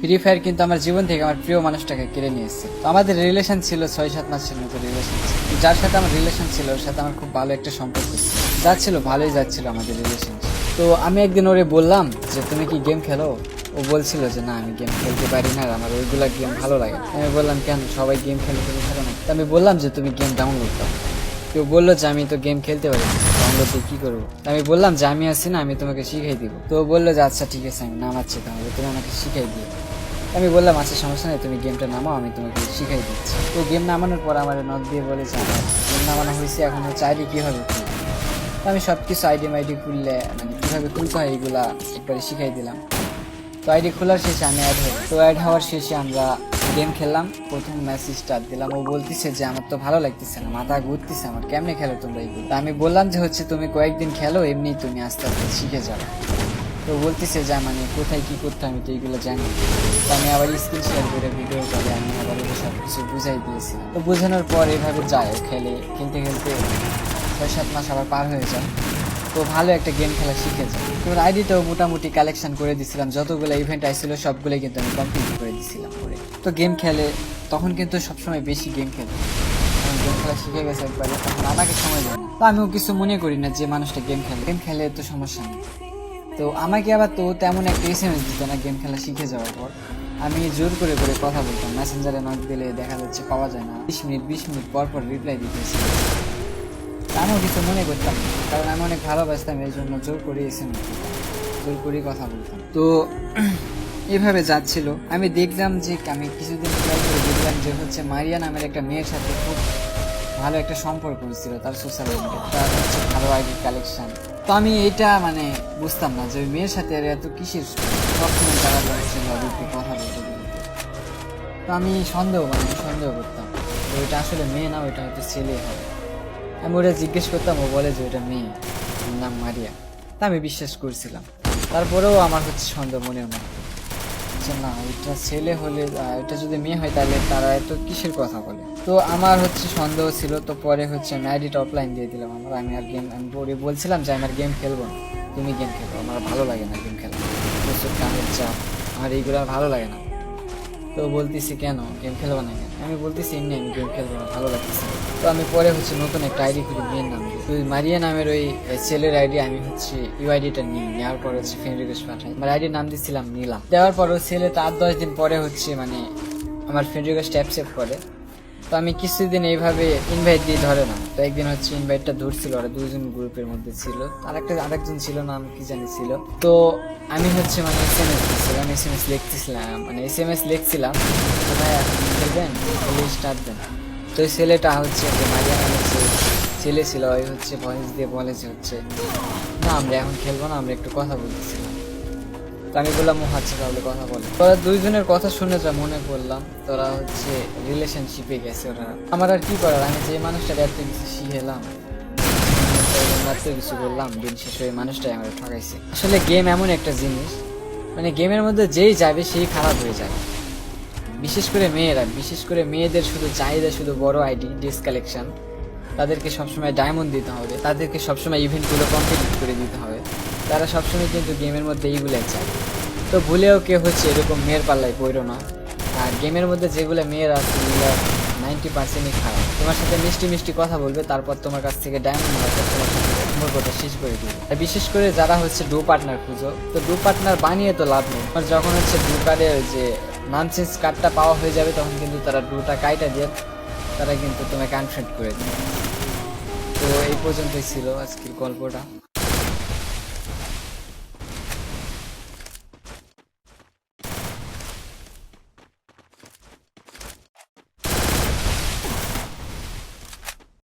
Free fire কিন্তু আমার জীবন থেকে আমার প্রিয় মানুষটাকে কেড়ে নিয়েছে। তো আমাদের রিলেশন ছিল 6-7 মাসের মতো রিলেশন ছিল। যার সাথে আমার রিলেশন ছিল ওর সাথে আমার খুব ভালো একটা সম্পর্ক ছিল, যাচ্ছিল ভালোই যাচ্ছিল আমাদের রিলেশন। তো আমি একদিন ওরে বললাম যে তুমি কি গেম খেলো? ও বলছিল যে না আমি গেম খেলতে পারি না, আমার ওইগুলা গেম ভালো লাগে। আমি বললাম কেন, সবাই গেম খেলে তুমি খেলো না? তো আমি বললাম যে তুমি গেম ডাউনলোড করো। কেউ বললো যে আমি তো গেম খেলতে পারি, ডাউনলোড দিয়ে কি করবো? আমি বললাম যে আমি আছি না, আমি তোমাকে শিখাই দিব। তো ও বললো যে আচ্ছা ঠিক আছে আমি নামাচ্ছি, তাহলে তুমি আমাকে শিখাই দিও। আমি বললাম আচ্ছা সমস্যা নেই, তুমি গেমটা নামাও, আমি তোমাকে শিখাই দিচ্ছি। তো গেম নামানোর পর আমার নক দিয়ে বলে যে আমার গেম নামানো হয়েছে, এখন হচ্ছে আইডি কীভাবে খুলবো। তো আমি সব কিছু আইডি মাইডি খুললে মানে কীভাবে খুলতে হয় এইগুলা একবারে শিখাই দিলাম। তো আইডি খোলার শেষে আমি অ্যাড হই। তো অ্যাড হওয়ার শেষে আমরা গেম খেললাম, প্রথম ম্যাচ স্টার্ট দিলাম। ও বলতেছে যে আমার তো ভালো লাগতেছে না, মাথা ঘুরতেছে আমার, কেমনে খেলো তোমরা এইগুলো? তা আমি বললাম যে হচ্ছে তুমি কয়েকদিন খেলো, এমনি তুমি আস্তে আস্তে শিখে যাবে। তো বলতেছে যে মানে কোথায় কি করতে আমি তো এইগুলো জানি। তো আমি আবার স্ক্রিন শেয়ার করে ভিডিও করে আমি আবার ওদের সব কিছু বুঝাই দিয়েছি। তো বোঝানোর পর এভাবে যায়, খেলতে খেলতে 6-7 মাস আবার পার হয়ে যায়। তো ভালো একটা গেম খেলা শিখে যায়। তো আইডিটাও মোটামুটি কালেকশন করে দিছিলাম, যতগুলো ইভেন্ট আসছিল সবগুলোই কিন্তু আমি কমপ্লিট করে দিছিলাম করে। তো গেম খেলে তখন কিন্তু সবসময় বেশি গেম খেলে, গেম খেলা শিখে গেছে একবারে, তখন আমাকে সময় দেয় না। তো আমিও কিছু মনে করি না, যে মানুষটা গেম খেলে তো সমস্যা নেই। তো আমাকে আবার তো তেমন একটা SMS দিত না গেম খেলা শিখে যাওয়ার পর। আমি জোর করে করে কথা বলতাম, মেসেঞ্জারে নক দিলে দেখা যাচ্ছে পাওয়া যায় না, 20 মিনিট পর পর রিপ্লাই দিতেছি। আমিও কিছু মনে করতাম না, কারণ আমি অনেক ভালোবাসতাম, এই জন্য জোর করে জোর করেই কথা বলতাম। তো এভাবে যাচ্ছিল। আমি দেখলাম যে আমি কিছুদিন ট্রাই করে দেখলাম যে হচ্ছে মারিয়া নামের একটা মেয়ের সাথে খুব ভালো একটা সম্পর্ক হয়েছিল তার সোশ্যাল মিডিয়া, তার হচ্ছে ভালো আইডি কালেকশন। তো আমি এটা মানে বুঝতাম না যে ওই মেয়ের সাথে আর এত কিসের সবসময় তারা যাচ্ছে লবিতে কথা বলতে বলতে। তো আমি সন্দেহ করতাম যে ওইটা আসলে মেয়ে না, ওইটা হয়তো ছেলে হবে। আমি ওটা জিজ্ঞেস করতাম, ও বলে যে ওটা মেয়ে, ওর নাম মারিয়া। তা আমি বিশ্বাস করছিলাম। তারপরেও আমার হচ্ছে সন্দেহ মনের মধ্যে যে না ওইটা ছেলে হলে, ওইটা যদি মেয়ে হয় তাহলে তারা এত কিসের কথা বলে। তো আমার হচ্ছে সন্দেহ ছিল। তো পরে হচ্ছে আমি আইডিটা অফলাইন দিয়ে দিলাম আমার। আমি পরে বলছিলাম যে আমি আর গেম খেলবো না, তুমি গেম খেলো, আমার ভালো লাগে না গেম খেলা, প্রচুর কামের চাপ, আমার এইগুলো আর ভালো লাগে না। তো বলতেছি কেন গেম খেলবো না কেন? আমি বলতেছি এমনি আমি গেম খেলবো না, ভালো লাগতেছে। তো আমি পরে হচ্ছে নতুন একটা আইডি খুলি মেয়ের নাম দিয়ে। তো মারিয়া নামের ওই ছেলের আইডি আমি হচ্ছে ইউআইডিটা নিই, নেওয়ার পর হচ্ছে ফ্রেন্ড রিকোয়েস্ট পাঠাই। আমার আইডির নাম দিচ্ছিলাম নীলা। দেওয়ার পর ওই ছেলেটা 8-10 দিন পরে হচ্ছে মানে আমার ফ্রেন্ড রিকোয়েস্ট অ্যাকসেপ্ট করে। তো আমি কিছুদিন এইভাবে ইনভাইট দিয়ে ধরে না। তো একদিন হচ্ছে ইনভাইটটা ধরছিল, ওরা দুজন গ্রুপের মধ্যে ছিল, আরেকজন ছিল, নাম কি জানি ছিল। তো আমি হচ্ছে মানে এসএমএস লিখছিলাম তো ভাই এখন খেলবেন, স্টার্ট দেন। তো ওই ছেলেটা হচ্ছে যে মারিয়া নামের ছেলে ছিল, ওই হচ্ছে ভয়েস দিয়ে বলে যে হচ্ছে না আমরা এখন খেলবো না, আমরা একটু কথা বলতেছিলাম। তো আমি বললাম ও আচ্ছা তাহলে কথা বলে। তোরা দুইজনের কথা শুনে যা মনে করলাম তোরা হচ্ছে রিলেশনশিপে গেছে ওরা। আমার আর কি করার, আমি যে মানুষটার এত কিছু শিখেলাম, এত কিছু বললাম, দিন শেষে ওই মানুষটাই আমার ঠকাইছে। আসলে গেম এমন একটা জিনিস, মানে গেমের মধ্যে যেই যাবে সেই খারাপ হয়ে যাবে। বিশেষ করে মেয়েদের শুধু চাহিদা শুধু বড় আইডি, ডিস কালেকশন, তাদেরকে সবসময় ডায়মন্ড দিতে হবে, তাদেরকে সবসময় ইভেন্টগুলো কমপ্লিট করে দিতে হবে। তারা সবসময় কিন্তু গেমের মধ্যে এইগুলাই চায়। তো ভুলেও কেউ হচ্ছে এরকম মেয়ের পাল্লায় পড়ো না। আর গেমের মধ্যে যেগুলো মেয়ের আছে 90%ই খারাপ। তোমার সাথে মিষ্টি মিষ্টি কথা বলবে, তারপর তোমার কাছ থেকে ডায়মন্ড সম্পর্কটা শেষ করে দিবে। আর বিশেষ করে যারা হচ্ছে ডু পার্টনার খুঁজো, তো ডু পার্টনার বানিয়ে তো লাভ নেই। যখন হচ্ছে ডু কার্ডের যে নানসেন্স কার্ডটা পাওয়া হয়ে যাবে, তখন কিন্তু তারা ডুটা কাইটা দিয়ে তারা কিন্তু তোমাকে আনফ্রেন্ড করে দেবে। তো এই পর্যন্তই ছিল আজকের গল্পটা।